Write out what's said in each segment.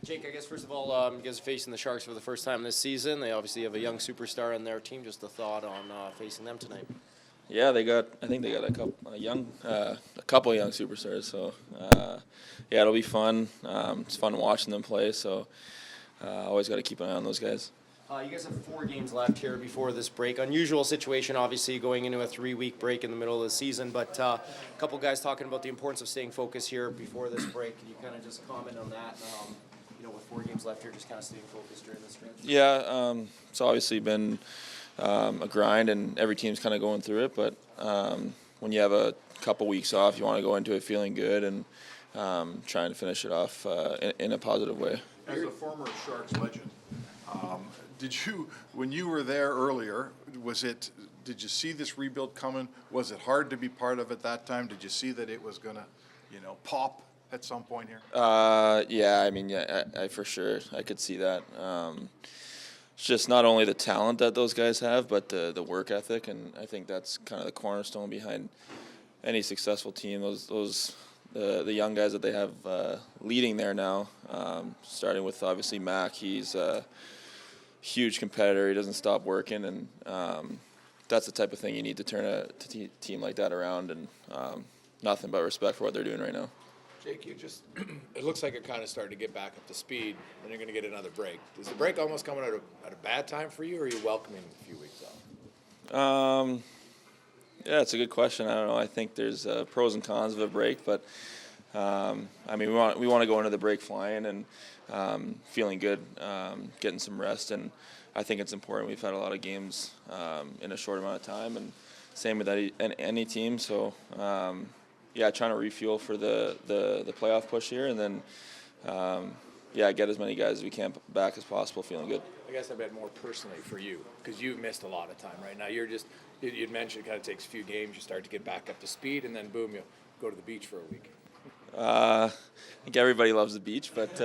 Jake, I guess first of all, you guys are facing the Sharks for the first time this season. They obviously have a young superstar on their team. Just a thought on facing them tonight. Yeah, I think they got a couple young superstars. So yeah, it'll be fun. It's fun watching them play. So always got to keep an eye on those guys. You guys have 4 games left here before this break. Unusual situation, obviously, going into a 3-week break in the middle of the season. But a couple guys talking about the importance of staying focused here before this break. Can you kind of just comment on that? With 4 games left here, just kind of staying focused during this stretch. Yeah, it's obviously been a grind, and every team's kind of going through it. But when you have a couple weeks off, you want to go into it feeling good and trying to finish it off in a positive way. As a former Sharks legend, when you were there earlier, did you see this rebuild coming? Was it hard to be part of it that time? Did you see that it was going to, pop at some point here? I for sure, I could see that. It's just not only the talent that those guys have, but the work ethic, and I think that's kind of the cornerstone behind any successful team. The young guys that they have leading there now, starting with obviously Mac. He's a huge competitor. He doesn't stop working, and that's the type of thing you need to turn a team like that around, and nothing but respect for what they're doing right now. Jake, it looks like you're kind of starting to get back up to speed, and you're going to get another break. Is the break almost coming at a bad time for you, or are you welcoming a few weeks off? Yeah, it's a good question. I don't know. I think there's pros and cons of a break, but we want to go into the break flying and feeling good, getting some rest, and I think it's important. We've had a lot of games in a short amount of time, and same with any team. So trying to refuel for the playoff push here, and then get as many guys as we can back as possible, feeling good. I guess I bet more personally for you, because you've missed a lot of time right now. You'd mentioned it kind of takes a few games, you start to get back up to speed, and then boom, you go to the beach for a week. I think everybody loves the beach, but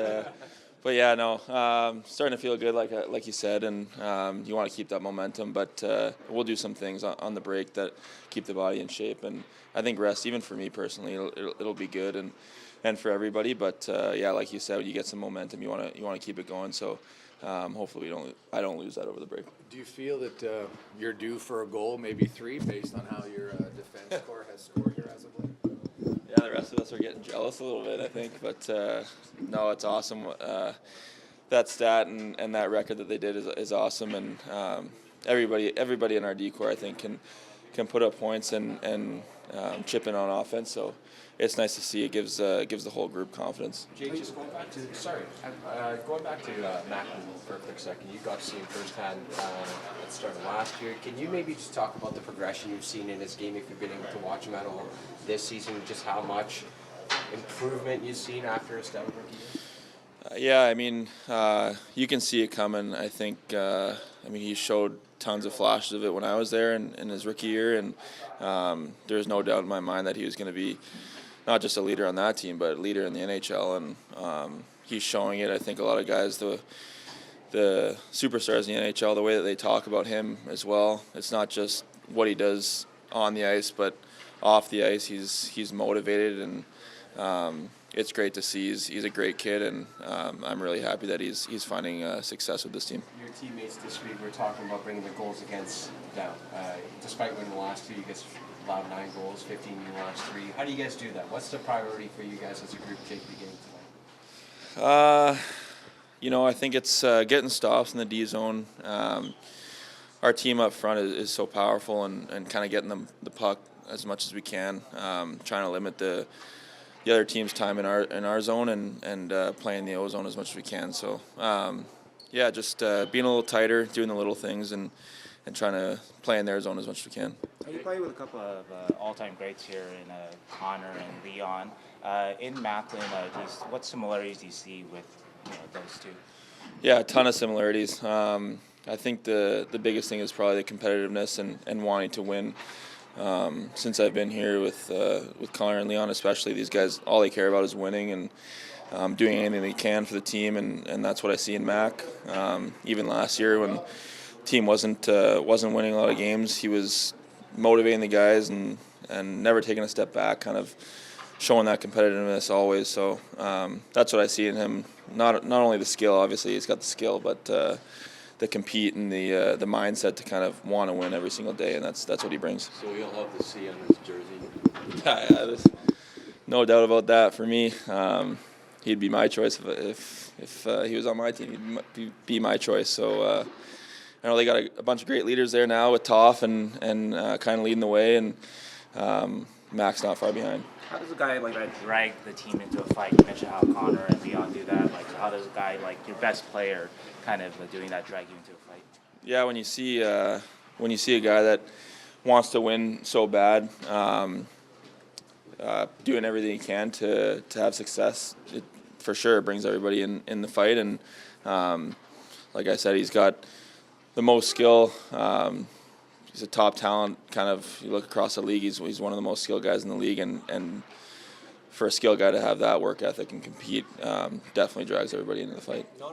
yeah, no, starting to feel good, like you said, and you want to keep that momentum. But we'll do some things on the break that keep the body in shape, and I think rest, even for me personally, it'll be good and for everybody. But like you said, when you get some momentum, you want to keep it going. So hopefully I don't lose that over the break. Do you feel that you're due for a goal, maybe 3, based on how your defense core has scored here as of late? Yeah, the rest of us are getting jealous a little bit, I think. But no, it's awesome. That stat and that record that they did is awesome, and everybody in our D-core, I think, can put up points and chip in on offense. So it's nice to see. It gives the whole group confidence. Jake, just going back to Mac for a quick second. You got to see him firsthand at the start of last year. Can you maybe just talk about the progression you've seen in his game, if you've been able to watch him at all this season, just how much improvement you've seen after a stellar rookie year? You can see it coming. I think, he showed tons of flashes of it when I was there in his rookie year, and there's no doubt in my mind that he was going to be not just a leader on that team, but a leader in the NHL, and he's showing it. I think a lot of guys, the superstars in the NHL, the way that they talk about him as well, it's not just what he does on the ice, but off the ice, he's motivated, and it's great to see. He's a great kid, and I'm really happy that he's finding success with this team. Your teammates this week were talking about bringing the goals against down. Despite winning the last 2, you guys allowed 9 goals, 15 in the last 3. How do you guys do that? What's the priority for you guys as a group, Jake, beginning tonight? I think it's getting stops in the D zone. Our team up front is so powerful, and kind of getting the puck as much as we can, trying to limit the other team's time in our zone, and playing the O zone as much as we can. So just being a little tighter, doing the little things, and trying to play in their zone as much as we can. You play with a couple of all-time greats here in Connor and Leon. In Macklin, just what similarities do you see with those two? Yeah, a ton of similarities. I think the biggest thing is probably the competitiveness and wanting to win. Since I've been here with Connor and Leon, especially, these guys, all they care about is winning and doing anything they can for the team, and that's what I see in Mac. Even last year when the team wasn't winning a lot of games, he was motivating the guys and never taking a step back, kind of showing that competitiveness always. So that's what I see in him. Not only the skill, obviously he's got the skill, but the compete and the mindset to kind of want to win every single day, and that's what he brings. So you'll have the C on his jersey. Yeah, there's no doubt about that. For me, he'd be my choice if he was on my team. He'd be my choice. So I know they got a bunch of great leaders there now with Toff and kind of leading the way, and Mac's not far behind. How does a guy like that drag the team into a fight? You mentioned how Connor and Leon do that. Like, how does a guy like your best player kind of doing that drag you into a fight? Yeah, when you see a guy that wants to win so bad, doing everything he can to have success, it for sure brings everybody in the fight. And like I said, he's got the most skill. He's a top talent. Kind of, you look across the league, he's one of the most skilled guys in the league, and for a skilled guy to have that work ethic and compete, definitely drags everybody into the fight.